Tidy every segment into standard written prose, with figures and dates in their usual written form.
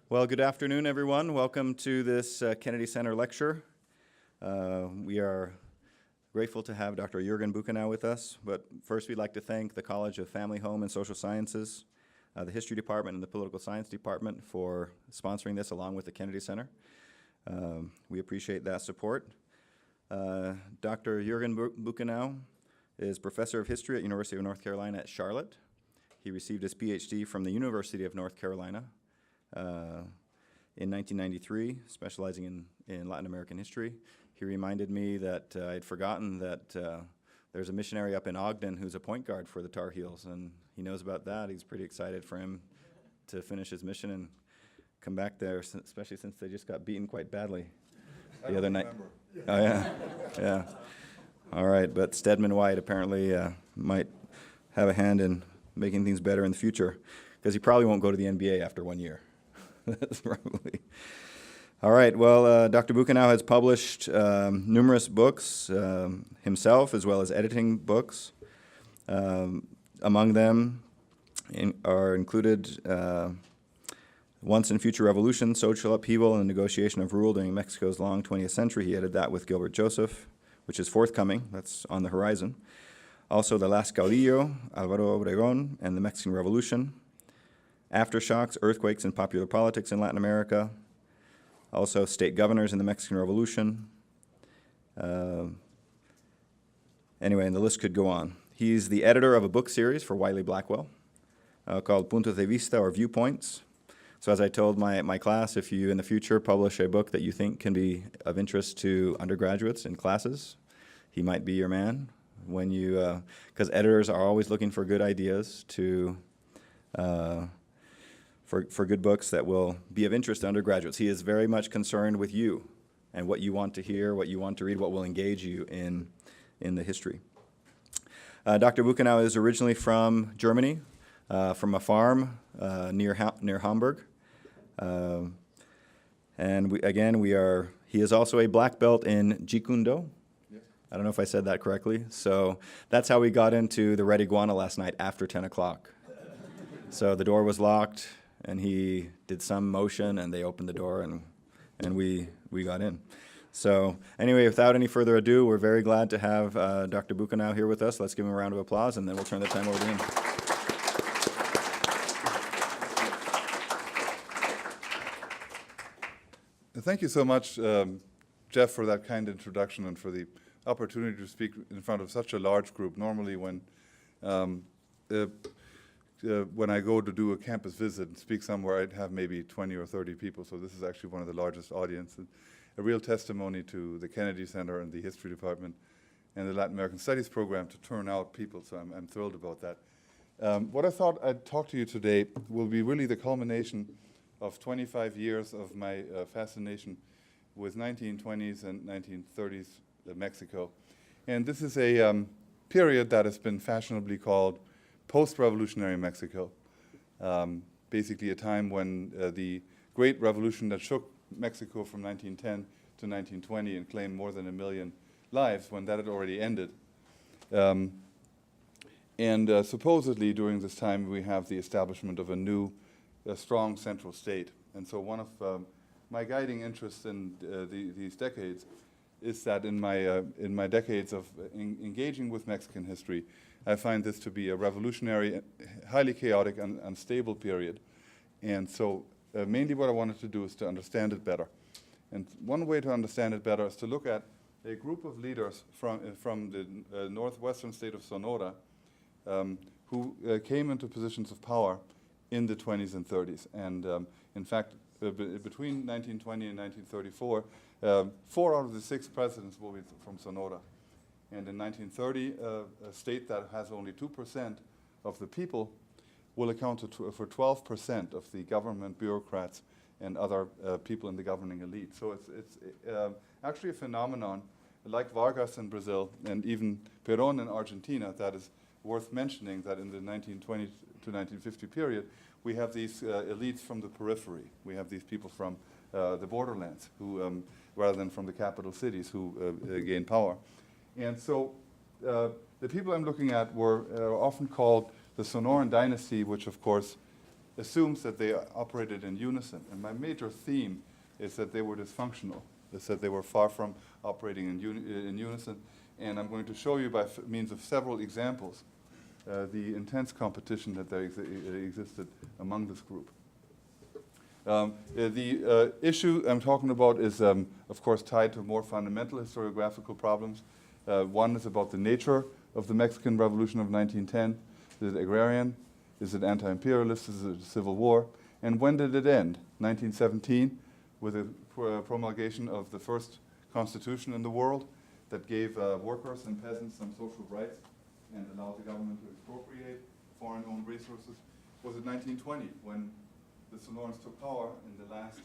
Well, good afternoon, everyone. Welcome to this Kennedy Center lecture. We are grateful to have Dr. Jürgen Buchenau with us, but first we'd like to thank the College of Family, Home, and Social Sciences, the History Department, and the Political Science Department for sponsoring this along with the Kennedy Center. We appreciate that support. Dr. Jürgen Buchenau is Professor of History at University of North Carolina at Charlotte. He received his PhD from the University of North Carolina in 1993, specializing in Latin American history. He reminded me that I'd forgotten that there's a missionary up in Ogden who's a point guard for the Tar Heels, and he knows about that. He's pretty excited for him to finish his mission and come back there, especially since they just got beaten quite badly the other night. Oh, yeah, yeah. All right, but Stedman White apparently might have a hand in making things better in the future, because he probably won't go to the NBA after 1 year. That's probably. All right, well, Dr. Buchenau has published numerous books himself, as well as editing books. Among them are included Once and Future Revolution, Social Upheaval and the Negotiation of Rule During Mexico's Long 20th Century. He edited that with Gilbert Joseph, which is forthcoming. That's on the horizon. Also, The Last Caudillo, Alvaro Obregon, and the Mexican Revolution. Aftershocks, Earthquakes, and Popular Politics in Latin America. Also, State Governors in the Mexican Revolution. Anyway, and the list could go on. He's the editor of a book series for Wiley Blackwell called Puntos de Vista, or Viewpoints. So as I told my class, if you in the future publish a book that you think can be of interest to undergraduates in classes, he might be your man. When you, because editors are always looking for good ideas to for good books that will be of interest to undergraduates. He is very much concerned with you and what you want to hear, what you want to read, what will engage you in the history. Dr. Buchenau is originally from Germany, from a farm near Hamburg. And he is also a black belt in Jeet Kune Do. Yes. I don't know if I said that correctly. So that's how we got into the Red Iguana last night after 10 o'clock. So the door was locked, and he did some motion, and they opened the door, and we got in. So anyway, without any further ado, we're very glad to have Dr. Buchenau here with us. Let's give him a round of applause, and then we'll turn the time over to him. Thank you so much, Jeff, for that kind introduction and for the opportunity to speak in front of such a large group. Normally when I go to do a campus visit and speak somewhere, I'd have maybe 20 or 30 people, so this is actually one of the largest audiences. A real testimony to the Kennedy Center and the History Department and the Latin American Studies program to turn out people, so I'm thrilled about that. What I thought I'd talk to you today will be really the culmination of 25 years of my fascination with 1920s and 1930s Mexico. And this is a period that has been fashionably called post-revolutionary Mexico. Basically a time when the great revolution that shook Mexico from 1910 to 1920 and claimed more than 1 million lives, when that had already ended. Supposedly during this time we have the establishment of a new strong central state. And so one of my guiding interests in these decades is that in my decades of engaging with Mexican history, I find this to be a revolutionary, highly chaotic and unstable period. And so mainly what I wanted to do is to understand it better. And one way to understand it better is to look at a group of leaders from the northwestern state of Sonora who came into positions of power in the 20s and 30s. And in fact, between 1920 and 1934, 4 out of the 6 presidents will be from Sonora. And in 1930, a state that has only 2% of the people will account for 12% of the government bureaucrats and other people in the governing elite. So it's actually a phenomenon like Vargas in Brazil and even Perón in Argentina that is worth mentioning, that in the 1920 to 1950 period, we have these elites from the periphery. We have these people from the borderlands who, rather than from the capital cities, who gain power. And so the people I'm looking at were often called the Sonoran Dynasty, which of course assumes that they operated in unison. And my major theme is that they were dysfunctional. Is that they were far from operating in unison. And I'm going to show you by means of several examples the intense competition that there existed among this group. The issue I'm talking about is, of course, tied to more fundamental historiographical problems. One is about the nature of the Mexican Revolution of 1910. Is it agrarian? Is it anti-imperialist? Is it a civil war? And when did it end? 1917, with the promulgation of the first constitution in the world that gave workers and peasants some social rights and allowed the government to expropriate foreign-owned resources. Was it 1920 when the Sonorans took power in the last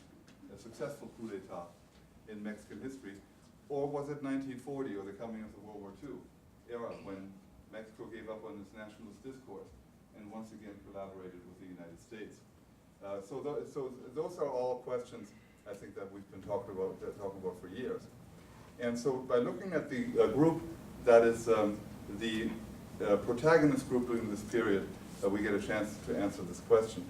successful coup d'etat in Mexican history? Or was it 1940, or the coming of the World War II era, when Mexico gave up on its nationalist discourse and once again collaborated with the United States? So those are all questions, I think, that we've been talking about for years. And so by looking at the group that is the protagonist group during this period, we get a chance to answer this question.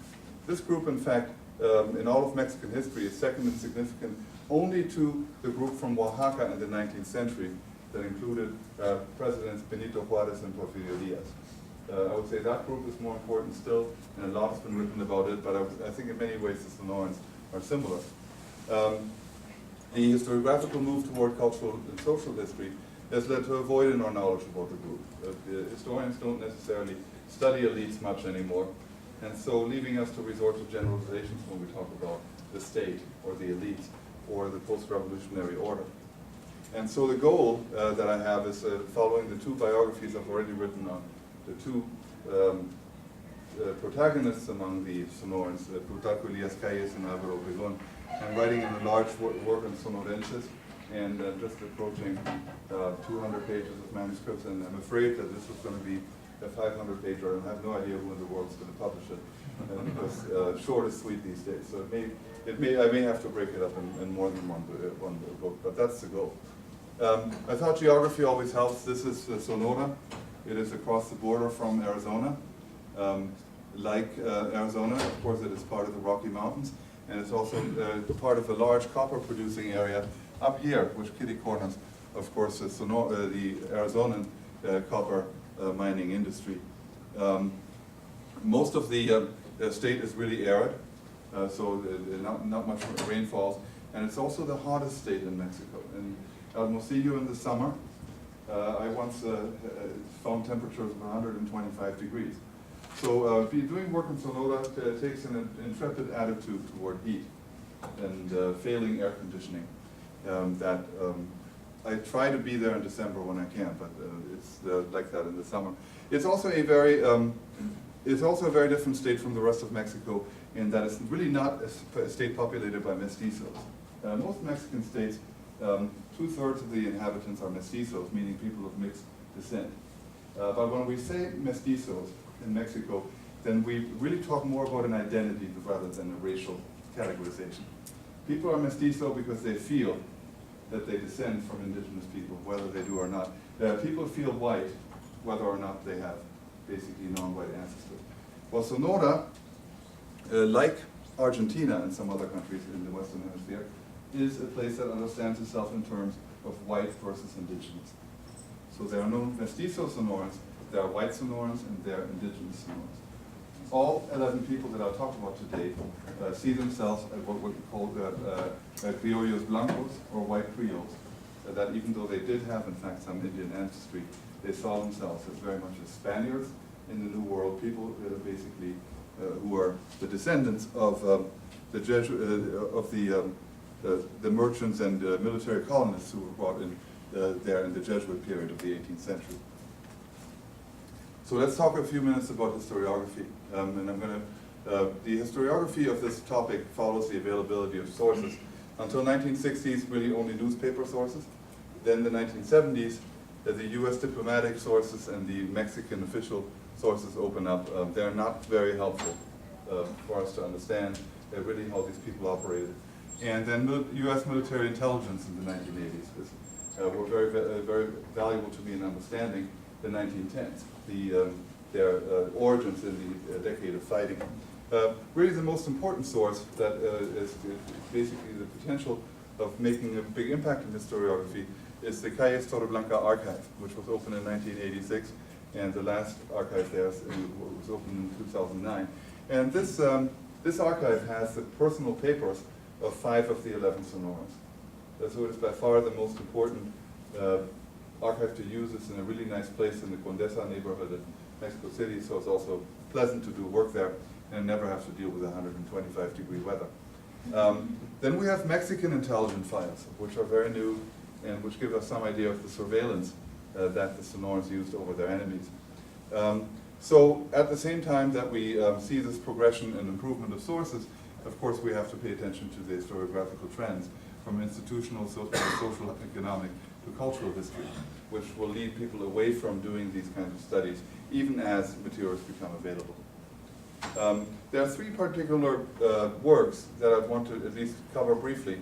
This group, in fact, in all of Mexican history is second in significance only to the group from Oaxaca in the 19th century that included Presidents Benito Juárez and Porfirio Elias. I would say that group is more important still, and a lot has been written about it, but I think in many ways the Sonorans are similar. The historiographical move toward cultural and social history has led to a void in our knowledge about the group. The historians don't necessarily study elites much anymore, and so leaving us to resort to generalizations when we talk about the state or the elites or the post-revolutionary order. And so the goal that I have is following the two biographies I've already written on the two protagonists among the Sonorans, Plutarco, Elias and Alvaro Obregon. I'm writing in a large work on Sonorenses and just approaching 200 pages of manuscripts, and I'm afraid that this is going to be a 500-pager, and I have no idea who in the world is going to publish it, because short is sweet these days. So I may have to break it up in more than one book, but that's the goal. I thought geography always helps. This is Sonora. It is across the border from Arizona. Like Arizona, of course, it is part of the Rocky Mountains, and it's also part of a large copper-producing area up here, which kitty-corners, of course, the Arizonan copper mining industry. Most of the state is really arid, so not much rainfalls, and it's also the hottest state in Mexico. In Hermosillo in the summer, I once found temperatures of 125 degrees. So doing work in Sonora takes an intrepid attitude toward heat and failing air conditioning. I try to be there in December when I can, but it's like that in the summer. It's also a very different state from the rest of Mexico in that it's really not a state populated by mestizos. Most Mexican states, 2/3 of the inhabitants are mestizos, meaning people of mixed descent. But when we say mestizos in Mexico, then we really talk more about an identity rather than a racial categorization. People are mestizo because they feel that they descend from indigenous people, whether they do or not. People feel white, whether or not they have basically non-white ancestors. Well, Sonora, like Argentina and some other countries in the Western Hemisphere, is a place that understands itself in terms of white versus indigenous. So there are no mestizo Sonorans, there are white Sonorans, and there are indigenous Sonorans. All 11 people that I'll talk about today see themselves as what we call criollos blancos, or white Creoles, that even though they did have, in fact, some Indian ancestry, they saw themselves as very much as Spaniards in the New World, people basically who are the descendants of the merchants and military colonists who were brought in there in the Jesuit period of the 18th century. So let's talk a few minutes about historiography. And I'm going to, the historiography of this topic follows the availability of sources. Until 1960s, really only newspaper sources. Then the 1970s, the US diplomatic sources and the Mexican official sources open up. They're not very helpful for us to understand really how these people operated. And then US military intelligence in the 1980s were very valuable to me in understanding the 1910s, their origins in the decade of fighting. Really the most important source that is basically the potential of making a big impact in historiography is the Calles Torreblanca archive, which was opened in 1986, and the last archive there was opened in 2009. And this archive has the personal papers of 5 of the 11 Sonorans. So it is by far the most important archive to use. It's in a really nice place in the Condesa neighborhood in Mexico City, so it's also pleasant to do work there and never have to deal with 125-degree weather. Then we have Mexican intelligence files, which are very new and which give us some idea of the surveillance that the Sonorans used over their enemies. So at the same time that we see this progression and improvement of sources, of course we have to pay attention to the historiographical trends from institutional, social, economic to cultural history, which will lead people away from doing these kinds of studies, even as materials become available. There are 3 particular works that I want to at least cover briefly,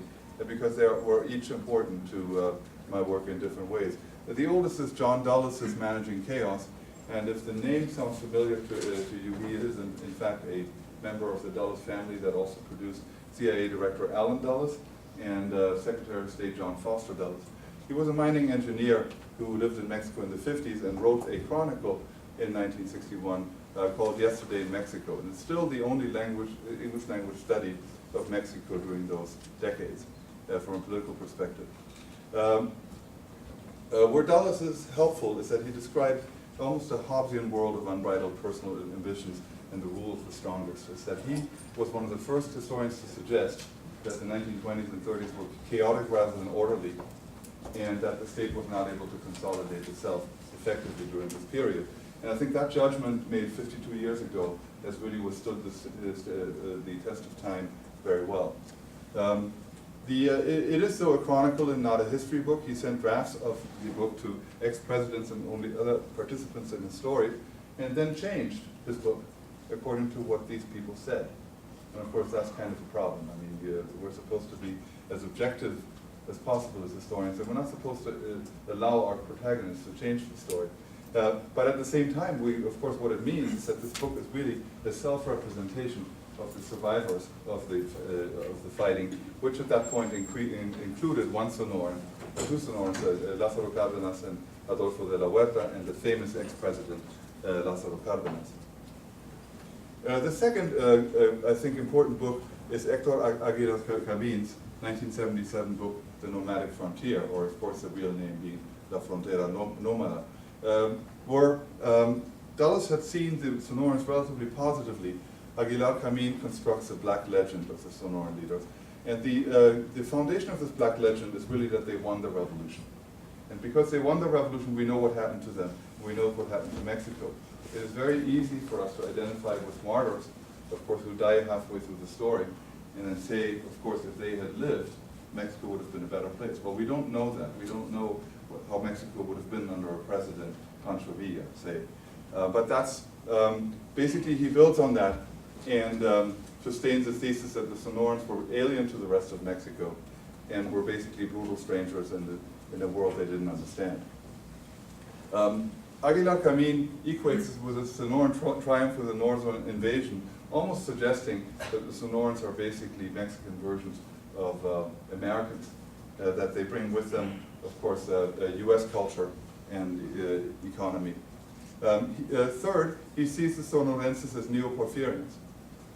because they were each important to my work in different ways. The oldest is John Dulles' Managing Chaos, and if the name sounds familiar to you, he is in fact a member of the Dulles family that also produced CIA Director Allen Dulles and Secretary of State John Foster Dulles. He was a mining engineer who lived in Mexico in the 50s and wrote a chronicle in 1961 called Yesterday in Mexico. And it's still the only English language study of Mexico during those decades from a political perspective. Where Dulles is helpful is that he described almost a Hobbesian world of unbridled personal ambitions and the rule of the strongest. Is that he was one of the first historians to suggest that the 1920s and 30s were chaotic rather than orderly, and that the state was not able to consolidate itself effectively during this period. And I think that judgment made 52 years ago has really withstood the test of time very well. It is though a chronicle and not a history book. He sent drafts of the book to ex-presidents and only other participants in the story, and then changed his book according to what these people said. And of course that's kind of a problem. I mean, we're supposed to be as objective as possible as historians, and we're not supposed to allow our protagonists to change the story. But at the same time, of course, what it means is that this book is really a self-representation of the survivors of the fighting, which at that point included one Sonoran, 2 Sonorans, Lázaro Cárdenas and Adolfo de la Huerta, and the famous ex-president, Lázaro Cárdenas. The second, I think, important book is Héctor Aguilar Cabin's 1977 book, The Nomadic Frontier, or of course the real name being La Frontera Nómada, where Dulles had seen the Sonorans relatively positively. Aguilar Camín constructs a black legend of the Sonoran leaders. And the foundation of this black legend is really that they won the revolution. And because they won the revolution, we know what happened to them. We know what happened to Mexico. It is very easy for us to identify with martyrs, of course, who die halfway through the story, and then say, of course, if they had lived, Mexico would have been a better place. Well, we don't know that. We don't know how Mexico would have been under a president, Pancho Villa, say. But that's, basically he builds on that and sustains the thesis that the Sonorans were alien to the rest of Mexico and were basically brutal strangers in a world they didn't understand. Aguilar Camín equates with a Sonoran triumph with a Northern invasion, almost suggesting that the Sonorans are basically Mexican versions of Americans, that they bring with them, of course, US culture and economy. Third, he sees the Sonorenses as neo-Porfirians.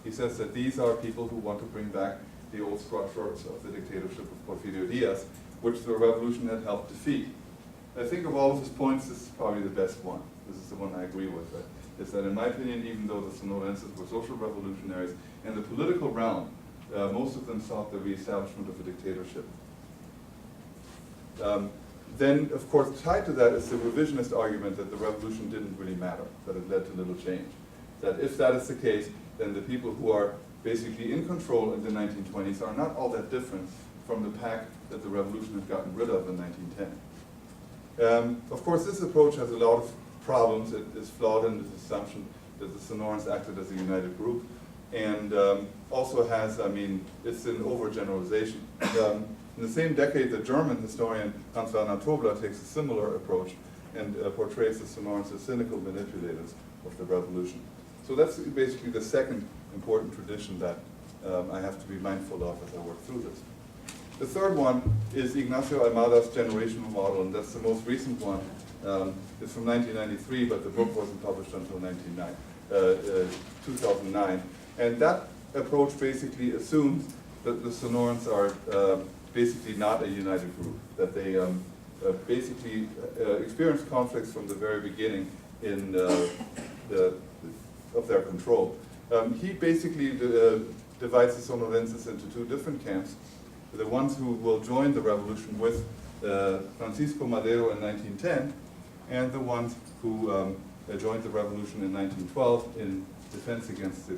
He says that these are people who want to bring back the old structures of the dictatorship of Porfirio Diaz, which the revolution had helped defeat. I think of all of his points, this is probably the best one. This is the one I agree with. Is that in my opinion, even though the Sonorenses were social revolutionaries, in the political realm, most of them sought the reestablishment of a dictatorship. Then, of course, tied to that is the revisionist argument that the revolution didn't really matter, that it led to little change. That if that is the case, then the people who are basically in control in the 1920s are not all that different from the pack that the revolution had gotten rid of in 1910. Of course, this approach has a lot of problems. It is flawed in its assumption that the Sonorans acted as a united group, and also has, I mean, it's an overgeneralization. In the same decade, the German historian Hans-Werner Tobler takes a similar approach and portrays the Sonorans as cynical manipulators of the revolution. So that's basically the second important tradition that I have to be mindful of as I work through this. The third one is Ignacio Almada's generational model, and that's the most recent one. It's from 1993, but the book wasn't published until 2009. And that approach basically assumes that the Sonorans are basically not a united group, that they basically experience conflicts from the very beginning of their control. He basically divides the Sonorenses into two different camps. The ones who will join the revolution with Francisco Madero in 1910, and the ones who joined the revolution in 1912 in defense against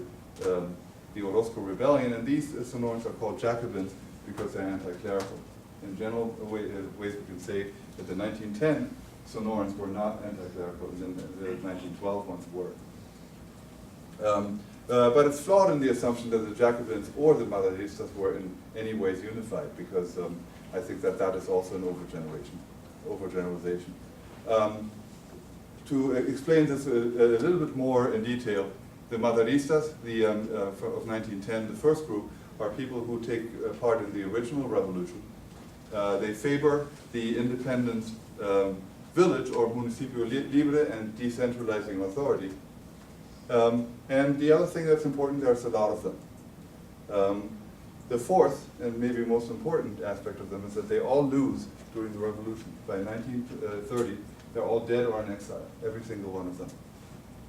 the Orozco rebellion. And these Sonorans are called Jacobins because they're anti-clerical. In general ways we can say that the 1910 Sonorans were not anti-clerical, and the 1912 ones were. But it's flawed in the assumption that the Jacobins or the Maderistas were in any ways unified, because I think that that is also an overgeneralization. To explain this a little bit more in detail, the Maderistas of 1910, the first group, are people who take part in the original revolution. They favor the independent village or municipio libre and decentralizing authority. And the other thing that's important, there's a lot of them. The fourth, and maybe most important aspect of them, is that they all lose during the revolution. By 1930, they're all dead or in exile, every single one of them.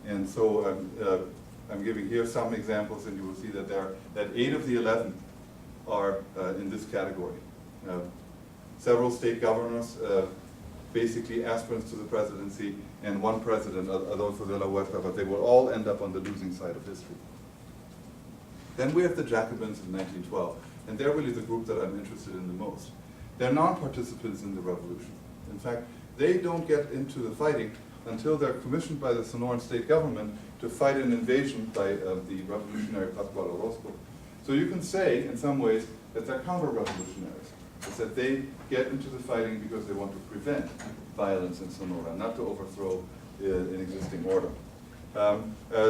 And so I'm giving here some examples, and you will see that 8 of the 11 are in this category. Several state governors, basically aspirants to the presidency, and one president, Adolfo de la Huerta, but they will all end up on the losing side of history. Then we have the Jacobins in 1912, and they're really the group that I'm interested in the most. They're non-participants in the revolution. In fact, they don't get into the fighting until they're commissioned by the Sonoran state government to fight an invasion by the revolutionary Pascual Orozco. So you can say, in some ways, that they're counter-revolutionaries. It's that they get into the fighting because they want to prevent violence in Sonora, not to overthrow an existing order.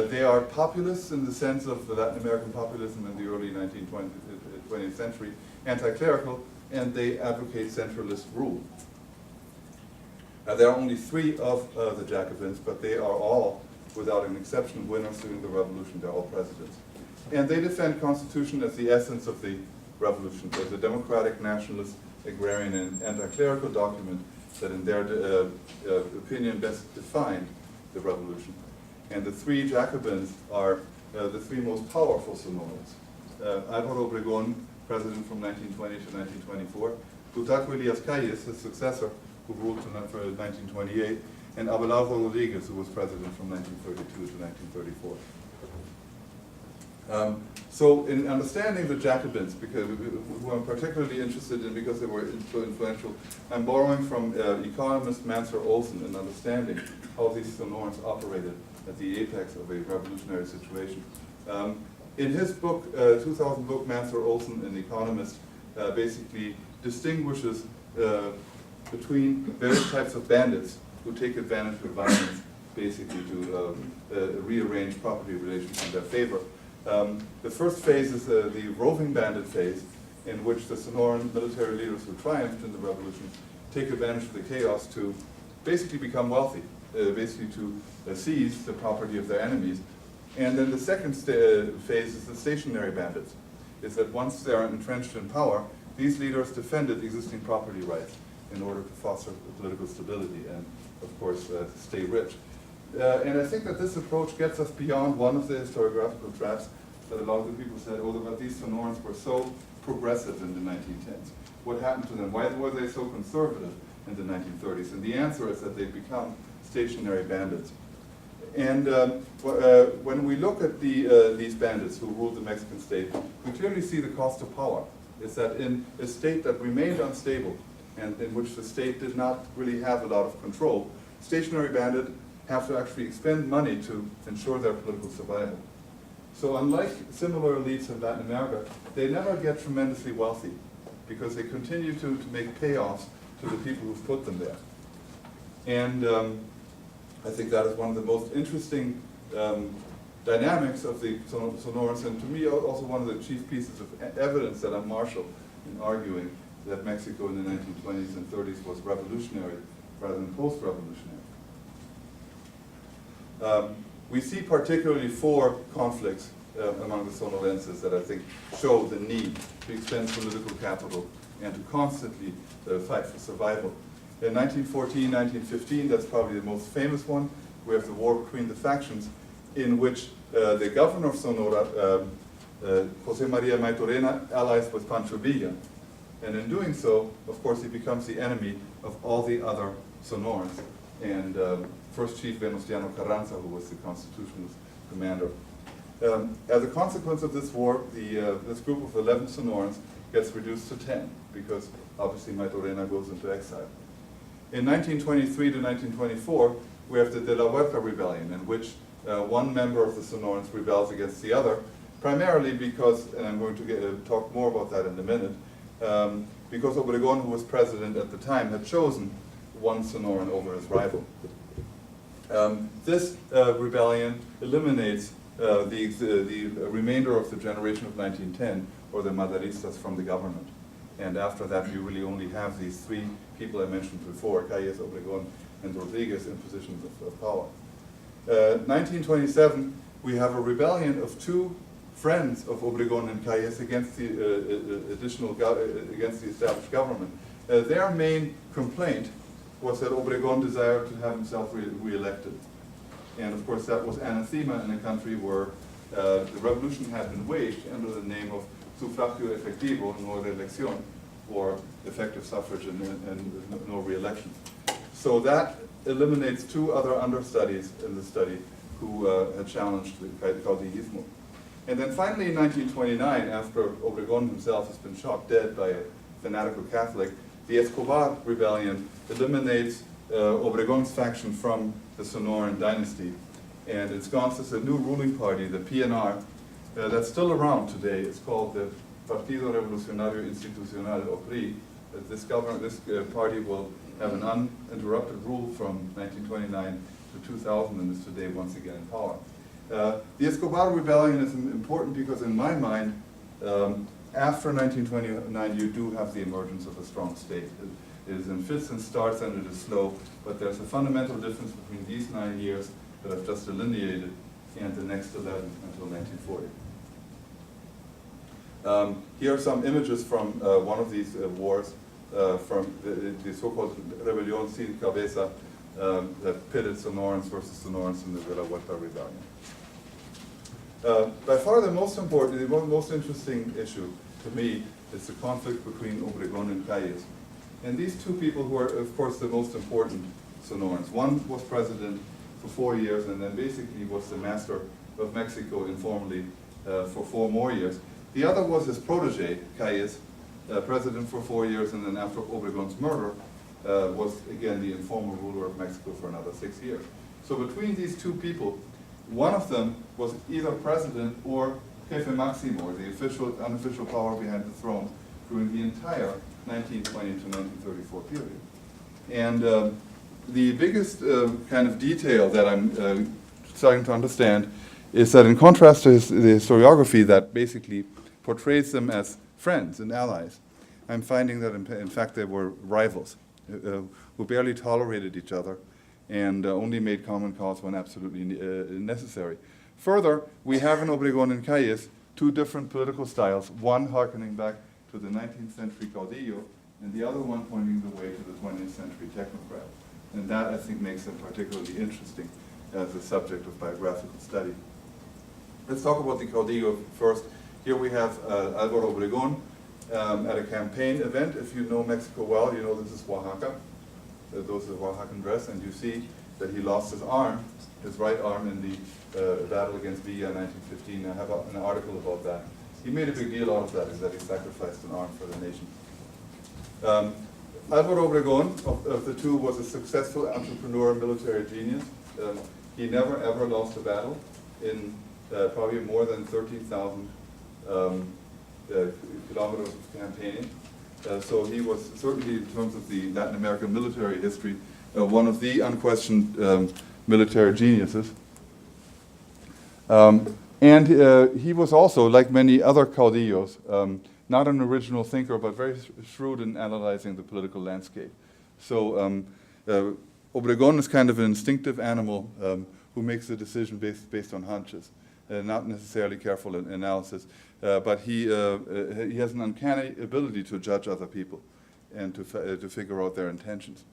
They are populists in the sense of the Latin American populism in the early 20th century, anti-clerical, and they advocate centralist rule. There are only 3 of the Jacobins, but they are all, without an exception, winners during the revolution. They're all presidents. And they defend constitution as the essence of the revolution. There's a democratic, nationalist, agrarian, and anti-clerical document that in their opinion best defined the revolution. And the 3 Jacobins are the 3 most powerful Sonorans. Alvaro Obregon, president from 1920 to 1924, Plutarco Elias, his successor, who ruled for 1928, and Alvaro Rodriguez, who was president from 1932 to 1934. So in understanding the Jacobins, because who I'm particularly interested in because they were so influential, I'm borrowing from economist Mansur Olsen in understanding how these Sonorans operated at the apex of a revolutionary situation. In his book, 2000 book, Mansur Olsen, an economist, basically distinguishes between various types of bandits who take advantage of violence, basically to rearrange property relations in their favor. The first phase is the roving bandit phase, in which the Sonoran military leaders who triumphed in the revolution take advantage of the chaos to basically become wealthy, basically to seize the property of their enemies. And then the second phase is the stationary bandits. Is that once they are entrenched in power, these leaders defended existing property rights in order to foster political stability and, of course, stay rich. And I think that this approach gets us beyond one of the historiographical traps that a lot of the people said, oh, but these Sonorans were so progressive in the 1910s. What happened to them? Why were they so conservative in the 1930s? And the answer is that they've become stationary bandits. And when we look at these bandits who ruled the Mexican state, we clearly see the cost of power. Is that in a state that remained unstable and in which the state did not really have a lot of control, stationary bandits have to actually expend money to ensure their political survival. So unlike similar elites in Latin America, they never get tremendously wealthy because they continue to make payoffs to the people who've put them there. And I think that is one of the most interesting dynamics of the Sonorans, and to me also one of the chief pieces of evidence that I'm martial in arguing that Mexico in the 1920s and 30s was revolutionary rather than post-revolutionary. We see particularly 4 conflicts among the Sonorenses that I think show the need to expend political capital and to constantly fight for survival. In 1914, 1915, that's probably the most famous one. We have the war between the factions in which the governor of Sonora, Jose Maria Maitorena, allies with Pancho Villa. And in doing so, of course, he becomes the enemy of all the other Sonorans. And First Chief Venustiano Carranza, who was the constitutionalist commander. As a consequence of this war, this group of 11 Sonorans gets reduced to 10, because obviously Maitorena goes into exile. In 1923 to 1924, we have the De la Huerta rebellion, in which one member of the Sonorans rebels against the other, primarily because, and I'm going to talk more about that in a minute, because Obregon, who was president at the time, had chosen one Sonoran over his rival. This rebellion eliminates the remainder of the generation of 1910, or the Maderistas, from the government. And after that, you really only have these 3 people I mentioned before, Calles, Obregon, and Rodriguez, in positions of power. 1927, we have a rebellion of 2 friends of Obregon and Calles against the against the established government. Their main complaint was that Obregon desired to have himself re-elected. And of course that was anathema in a country where the revolution had been waged under the name of sufragio efectivo, no reelección, or effective suffrage and no re-election. So that eliminates 2 other understudies in the study who had challenged the caudillismo. And then finally in 1929, after Obregon himself has been shot dead by a fanatical Catholic, the Escobar rebellion eliminates Obregon's faction from the Sonoran dynasty. And ensconces a new ruling party, the PNR, that's still around today. It's called the Partido Revolucionario Institucional, or PRI. This party will have an uninterrupted rule from 1929 to 2000 and is today once again in power. The Escobar rebellion is important because in my mind, after 1929 you do have the emergence of a strong state. It is in fits and starts and it is slow, but there's a fundamental difference between these 9 years that I've just delineated and the next 11 until 1940. Here are some images from one of these wars, from the so-called Rebelión Sin Cabeza that pitted Sonorans versus Sonorans in the De la Huerta rebellion. By far the most important, the most interesting issue to me is the conflict between Obregon and Calles. And these 2 people who are, of course, the most important Sonorans. One was president for 4 years and then basically was the master of Mexico informally for 4 more years. The other was his protege, Calles, president for 4 years, and then after Obregon's murder, was again the informal ruler of Mexico for another 6 years. So between these 2 people, one of them was either president or jefe maximo, or the unofficial power behind the throne during the entire 1920 to 1934 period. And the biggest kind of detail that I'm starting to understand is that in contrast to the historiography that basically portrays them as friends and allies, I'm finding that in fact they were rivals who barely tolerated each other and only made common cause when absolutely necessary. Further, we have in Obregon and Calles 2 different political styles, one harkening back to the 19th century caudillo, and the other one pointing the way to the 20th century technocrat. And that, I think, makes them particularly interesting as a subject of biographical study. Let's talk about the caudillo first. Here we have Alvaro Obregon at a campaign event. If you know Mexico well, you know this is Oaxaca. Those are Oaxacan dress, and you see that he lost his arm, his right arm, in the battle against Villa in 1915. I have an article about that. He made a big deal out of that, is that he sacrificed an arm for the nation. Alvaro Obregon, of the 2, was a successful entrepreneur and military genius. He never ever lost a battle in probably more than 13,000 kilometers of campaigning. So he was certainly, in terms of the Latin American military history, one of the unquestioned military geniuses. And he was also, like many other caudillos, not an original thinker, but very shrewd in analyzing the political landscape. So Obregon is kind of an instinctive animal who makes a decision based on hunches, not necessarily careful analysis. But he has an uncanny ability to judge other people and to figure out their intentions.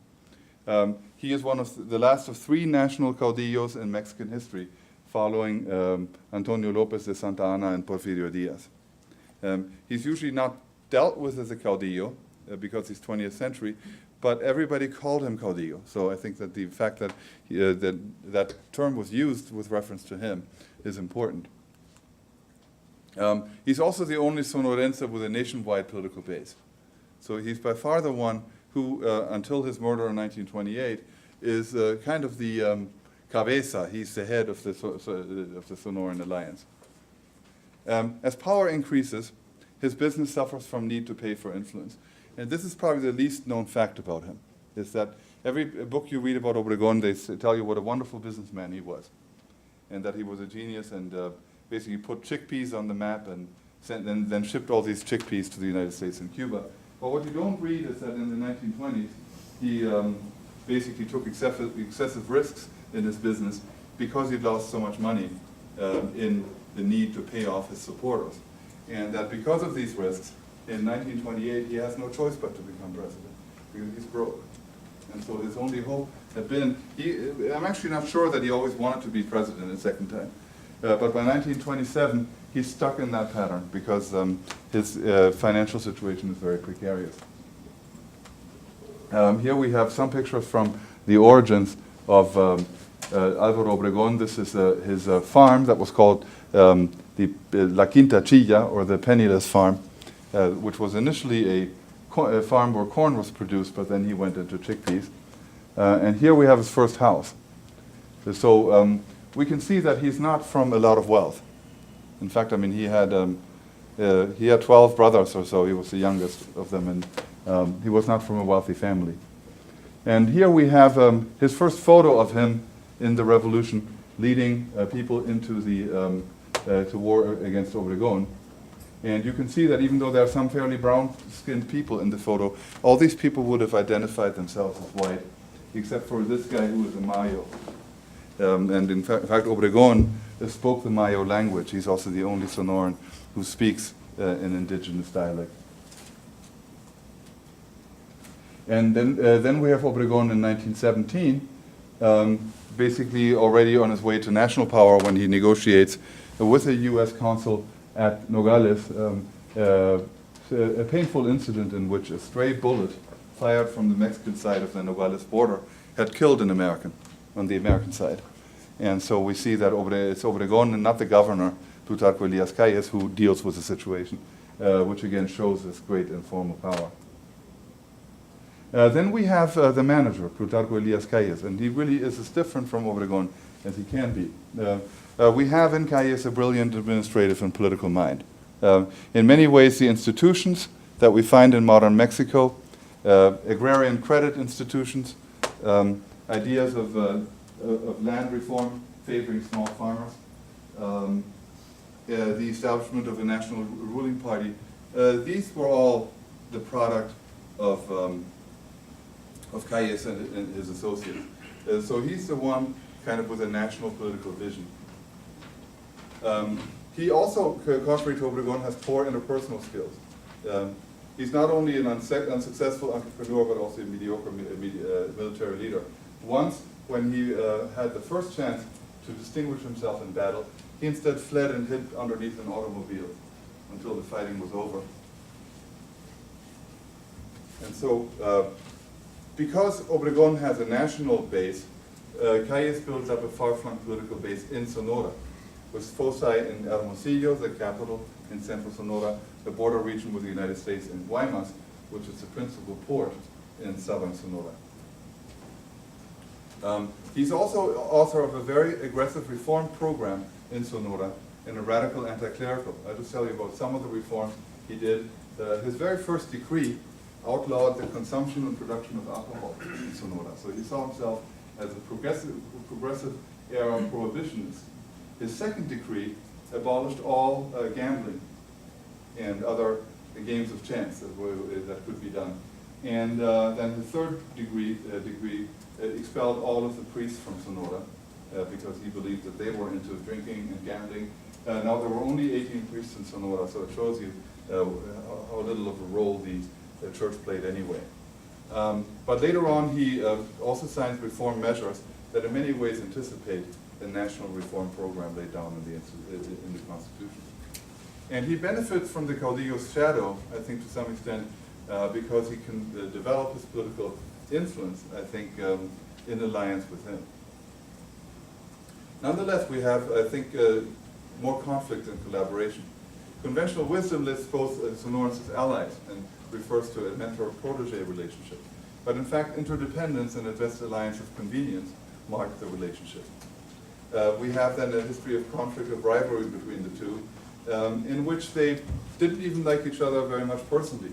He is one of the last of 3 national caudillos in Mexican history, following Antonio López de Santa Anna and Porfirio Díaz. He's usually not dealt with as a caudillo because he's 20th century, but everybody called him caudillo. So I think that the fact that that term was used with reference to him is important. He's also the only Sonorense with a nationwide political base. So he's by far the one who, until his murder in 1928, is kind of the cabeza. He's the head of the Sonoran alliance. As power increases, his business suffers from need to pay for influence. And this is probably the least known fact about him, is that every book you read about Obregon, they tell you what a wonderful businessman he was, and that he was a genius and basically put chickpeas on the map and then shipped all these chickpeas to the United States and Cuba. But what you don't read is that in the 1920s, he basically took excessive risks in his business because he'd lost so much money in the need to pay off his supporters. And that because of these risks, in 1928, he has no choice but to become president because he's broke. And so his only hope had been, I'm actually not sure that he always wanted to be president a second time. But by 1927, he's stuck in that pattern because his financial situation is very precarious. Here we have some pictures from the origins of Alvaro Obregon. This is his farm that was called the La Quinta Chilla, or the Penniless Farm, which was initially a farm where corn was produced, but then he went into chickpeas. And here we have his first house. So we can see that he's not from a lot of wealth. In fact, I mean, he had 12 brothers or so. He was the youngest of them, and he was not from a wealthy family. And here we have his first photo of him in the revolution, leading people into the to war against Obregon. And you can see that even though there are some fairly brown-skinned people in the photo, all these people would have identified themselves as white, except for this guy who is a Mayo. And in fact, Obregon spoke the Mayo language. He's also the only Sonoran who speaks an indigenous dialect. And then we have Obregon in 1917, basically already on his way to national power when he negotiates with a U.S. consul at Nogales, a painful incident in which a stray bullet fired from the Mexican side of the Nogales border had killed an American on the American side. And so we see that it's Obregon and not the governor, Plutarco Elias Calles, who deals with the situation, which again shows this great informal power. Then we have the manager, Plutarco Elias Calles, and he really is as different from Obregon as he can be. We have in Calles a brilliant administrative and political mind. In many ways, the institutions that we find in modern Mexico, agrarian credit institutions, ideas of land reform favoring small farmers, the establishment of a national ruling party, these were all the product of Calles and his associates. So he's the one kind of with a national political vision. He also, contrary to Obregon, has poor interpersonal skills. He's not only an unsuccessful entrepreneur, but also a mediocre military leader. Once, when he had the first chance to distinguish himself in battle, he instead fled and hid underneath an automobile until the fighting was over. And so, because Obregon has a national base, Calles builds up a far-flung political base in Sonora, with foci in Hermosillo, the capital in central Sonora, the border region with the United States, and Guaymas, which is the principal port in southern Sonora. He's also author of a very aggressive reform program in Sonora and a radical anti-clerical. I'll just tell you about some of the reforms he did. His very first decree outlawed the consumption and production of alcohol in Sonora. So he saw himself as a progressive era prohibitionist. His second decree abolished all gambling and other games of chance that could be done. And then his third degree expelled all of the priests from Sonora because he believed that they were into drinking and gambling. Now there were only 18 priests in Sonora, so it shows you how little of a role the church played anyway. But later on, he also signs reform measures that in many ways anticipate the national reform program laid down in the Constitution. And he benefits from the caudillo's shadow, I think, to some extent, because he can develop his political influence, I think, in alliance with him. Nonetheless, we have, I think, more conflict and collaboration. Conventional wisdom lists both Sonorans as allies and refers to a mentor-protege relationship. But in fact, interdependence and a best alliance of convenience mark the relationship. We have then a history of conflict, of rivalry between the two, in which they didn't even like each other very much personally.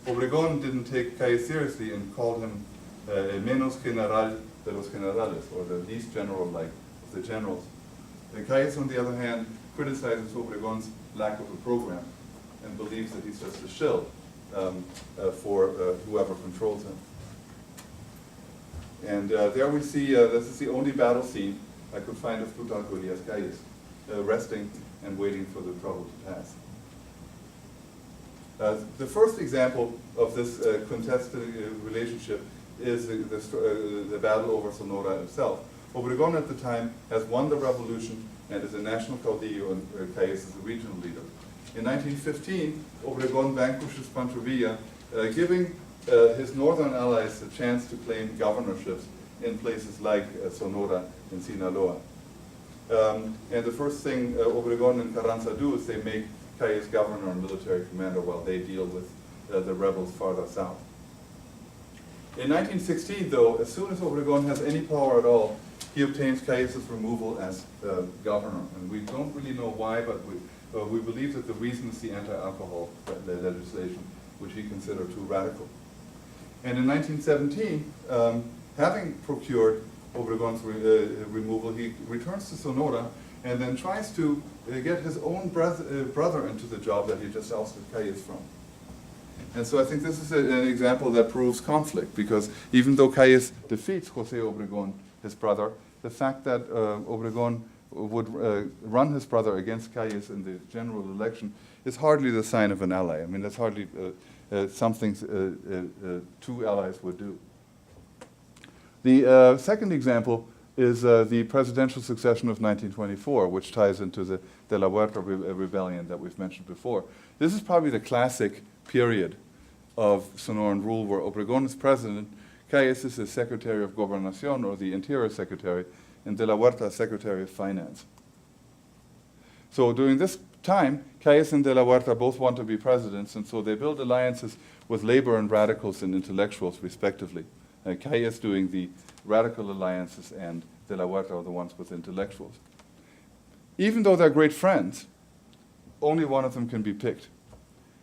Obregon didn't take Calles seriously and called him el menos general de los generales, or the least general-like of the generals. Calles, on the other hand, criticizes Obregon's lack of a program and believes that he's just a shill for whoever controls him. And there we see, this is the only battle scene I could find of Plutarco Elias Calles, resting and waiting for the trouble to pass. The first example of this contested relationship is the battle over Sonora itself. Obregon at the time has won the revolution and is a national caudillo, and Calles is a regional leader. In 1915, Obregon vanquishes Pancho Villa, giving his northern allies a chance to claim governorships in places like Sonora and Sinaloa. And the first thing Obregon and Carranza do is they make Calles governor and military commander while they deal with the rebels farther south. In 1916, though, as soon as Obregon has any power at all, he obtains Calles' removal as governor. And we don't really know why, but we believe that the reason is the anti-alcohol legislation, which he considered too radical. And in 1917, having procured Obregon's removal, he returns to Sonora and then tries to get his own brother into the job that he just ousted Calles from. And so I think this is an example that proves conflict, because even though Calles defeats José Obregon, his brother, the fact that Obregon would run his brother against Calles in the general election is hardly the sign of an ally. I mean, that's hardly something two allies would do. The second example is the presidential succession of 1924, which ties into the De la Huerta rebellion that we've mentioned before. This is probably the classic period of Sonoran rule where Obregon is president, Calles is the Secretary of Gobernación, or the Interior Secretary, and De la Huerta, Secretary of Finance. So during this time, Calles and De la Huerta both want to be presidents, and so they build alliances with labor and radicals and intellectuals, respectively. Calles doing the radical alliances, and De la Huerta are the ones with intellectuals. Even though they're great friends, only one of them can be picked.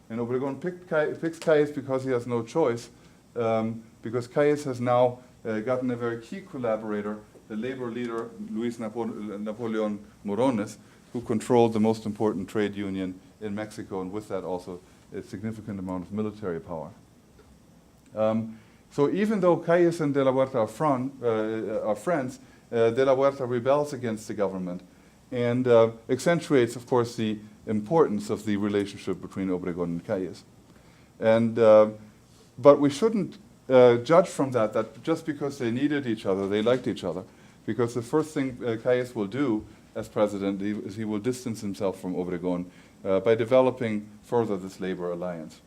And Obregon picks Calles because he has no choice, because Calles has now gotten a very key collaborator, the labor leader Luis Napoleon Morones, who controlled the most important trade union in Mexico, and with that also a significant amount of military power. So even though Calles and De la Huerta are friends, De la Huerta rebels against the government and accentuates, of course, the importance of the relationship between Obregon and Calles. And, but we shouldn't judge from that just because they needed each other, they liked each other. Because the first thing Calles will do as president is he will distance himself from Obregon by developing further this labor alliance.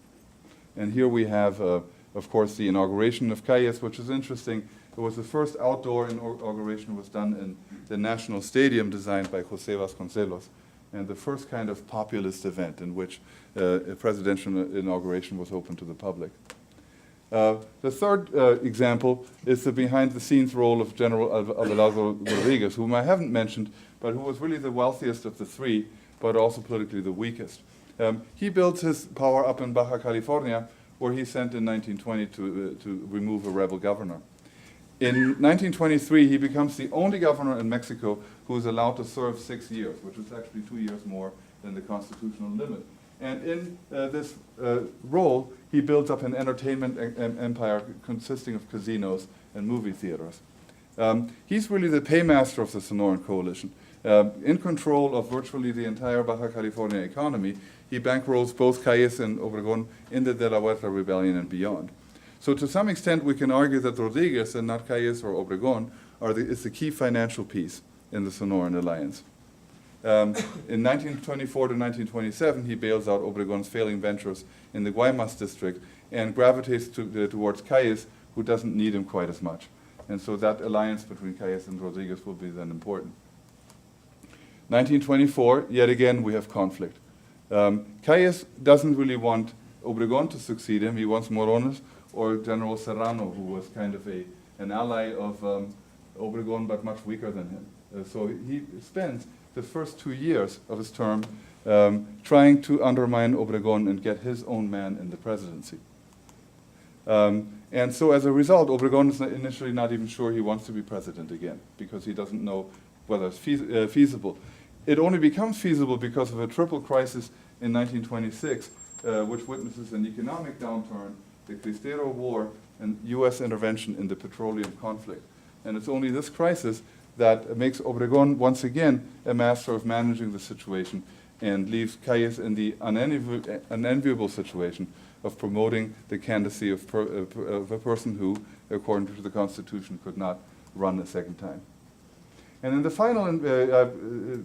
And here we have, of course, the inauguration of Calles, which is interesting. It was the first outdoor inauguration was done in the National Stadium designed by José Vasconcelos, and the first kind of populist event in which a presidential inauguration was open to the public. The third example is the behind-the-scenes role of General Alvaro Rodriguez, whom I haven't mentioned, but who was really the wealthiest of the three, but also politically the weakest. He built his power up in Baja California, where he sent in 1920 to remove a rebel governor. In 1923, he becomes the only governor in Mexico who is allowed to serve 6 years, which is actually 2 years more than the constitutional limit. And in this role, he builds up an entertainment empire consisting of casinos and movie theaters. He's really the paymaster of the Sonoran coalition. In control of virtually the entire Baja California economy, he bankrolls both Calles and Obregon in the De la Huerta rebellion and beyond. So to some extent, we can argue that Rodriguez and not Calles or Obregon is the key financial piece in the Sonoran alliance. In 1924 to 1927, he bails out Obregon's failing ventures in the Guaymas district and gravitates towards Calles, who doesn't need him quite as much. And so that alliance between Calles and Rodriguez will be then important. 1924, yet again, we have conflict. Calles doesn't really want Obregon to succeed him. He wants Morones or General Serrano, who was kind of an ally of Obregon, but much weaker than him. So he spends the first 2 years of his term trying to undermine Obregon and get his own man in the presidency. And so as a result, Obregon is initially not even sure he wants to be president again, because he doesn't know whether it's feasible. It only becomes feasible because of a triple crisis in 1926, which witnesses an economic downturn, the Cristero War, and US intervention in the petroleum conflict. And it's only this crisis that makes Obregon once again a master of managing the situation and leaves Calles in the unenviable situation of promoting the candidacy of a person who, according to the Constitution, could not run a second time. And then the final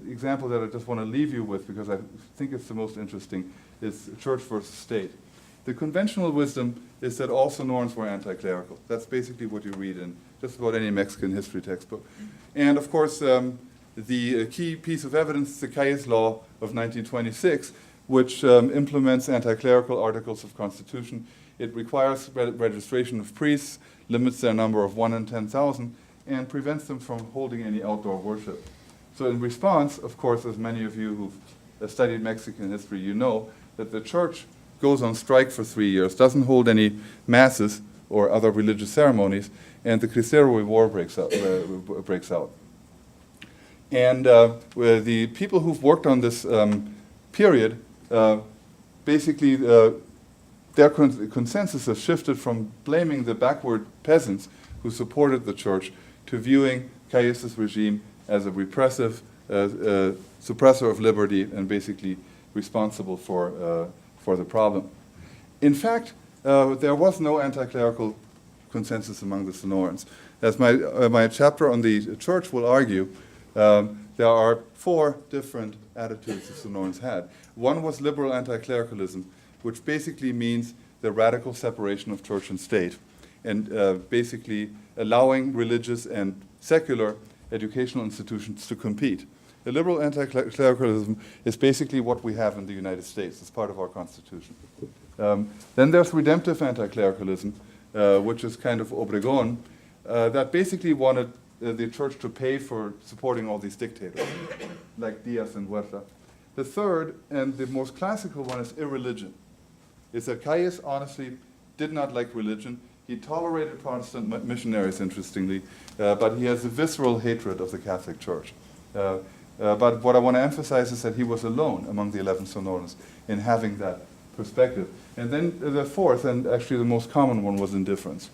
example that I just want to leave you with, because I think it's the most interesting, is church versus state. The conventional wisdom is that all Sonorans were anti-clerical. That's basically what you read in just about any Mexican history textbook. And of course, the key piece of evidence is the Calles Law of 1926, which implements anti-clerical articles of constitution. It requires registration of priests, limits their number of 1 in 10,000, and prevents them from holding any outdoor worship. So in response, of course, as many of you who've studied Mexican history, you know that the church goes on strike for 3 years, doesn't hold any masses or other religious ceremonies, and the Cristero War breaks out. And the people who've worked on this period, basically their consensus has shifted from blaming the backward peasants who supported the church to viewing Calles' regime as a repressive suppressor of liberty and basically responsible for the problem. In fact, there was no anti-clerical consensus among the Sonorans. As my chapter on the church will argue, there are 4 different attitudes the Sonorans had. One was liberal anti-clericalism, which basically means the radical separation of church and state, and basically allowing religious and secular educational institutions to compete. The liberal anti-clericalism is basically what we have in the United States. It's part of our Constitution. Then there's redemptive anti-clericalism, which is kind of Obregon, that basically wanted the church to pay for supporting all these dictators, like Diaz and Huerta. The third, and the most classical one, is irreligion. It's that Calles honestly did not like religion. He tolerated Protestant missionaries, interestingly, but he has a visceral hatred of the Catholic Church. But what I want to emphasize is that he was alone among the 11 Sonorans in having that perspective. And then the fourth, and actually the most common one, was indifference.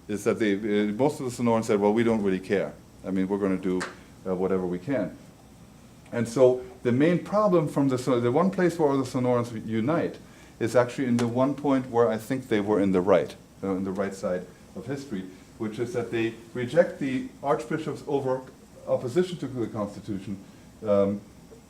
Is that most of the Sonorans said, well, we don't really care. I mean, we're going to do whatever we can. And so the main problem from the one place where all the Sonorans unite is actually in the one point where I think they were in the right side of history, which is that they reject the archbishop's opposition to the Constitution,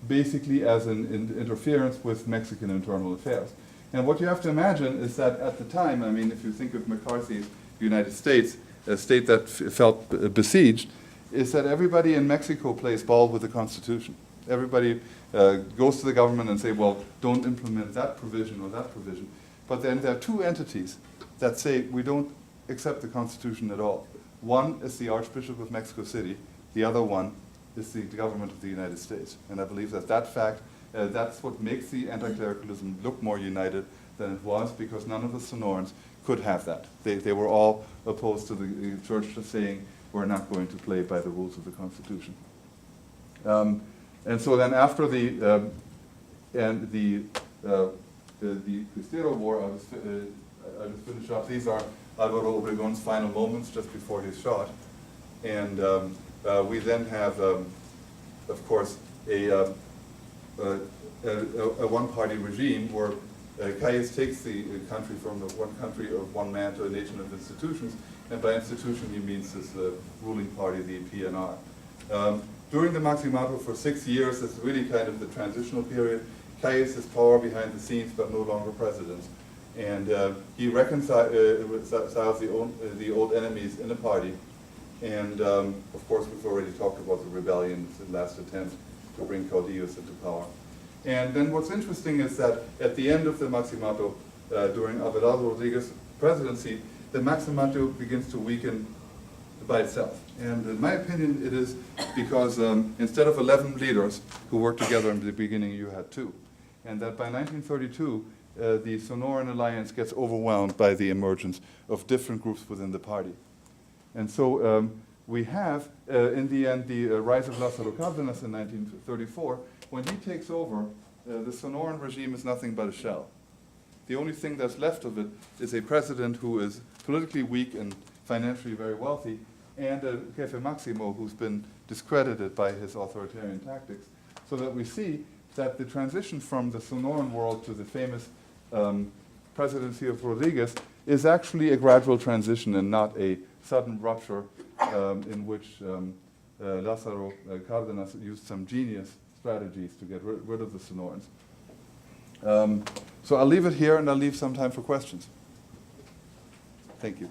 basically as an interference with Mexican internal affairs. And what you have to imagine is that at the time, I mean, if you think of McCarthy's United States, a state that felt besieged, is that everybody in Mexico plays ball with the Constitution. Everybody goes to the government and say, well, don't implement that provision or that provision. But then there are 2 entities that say we don't accept the Constitution at all. One is the Archbishop of Mexico City. The other one is the government of the United States. And I believe that fact, that's what makes the anti-clericalism look more united than it was, because none of the Sonorans could have that. They were all opposed to the church just saying, we're not going to play by the rules of the Constitution. And so then after the Cristero War, I'll just finish up. These are Alvaro Obregon's final moments just before he's shot. And we then have, of course, a one-party regime where Calles takes the country from the one country of one man to a nation of institutions, and by institution he means this ruling party, the PNR. During the Maximato for 6 years, it's really kind of the transitional period. Calles has power behind the scenes, but no longer president. And he reconciles the old enemies in the party. And of course, we've already talked about the rebellion, the last attempt to bring Caudillos into power. And then what's interesting is that at the end of the Maximato, during Abelardo Rodriguez's presidency, the Maximato begins to weaken by itself. And in my opinion, it is because instead of 11 leaders who worked together in the beginning, you had 2. And that by 1932, the Sonoran alliance gets overwhelmed by the emergence of different groups within the party. And so we have, in the end, the rise of Lázaro Cárdenas in 1934. When he takes over, the Sonoran regime is nothing but a shell. The only thing that's left of it is a president who is politically weak and financially very wealthy, and a Jefe Máximo who's been discredited by his authoritarian tactics. So that we see that the transition from the Sonoran world to the famous presidency of Rodriguez is actually a gradual transition and not a sudden rupture in which Lázaro Cárdenas used some genius strategies to get rid of the Sonorans. So I'll leave it here, and I'll leave some time for questions. Thank you.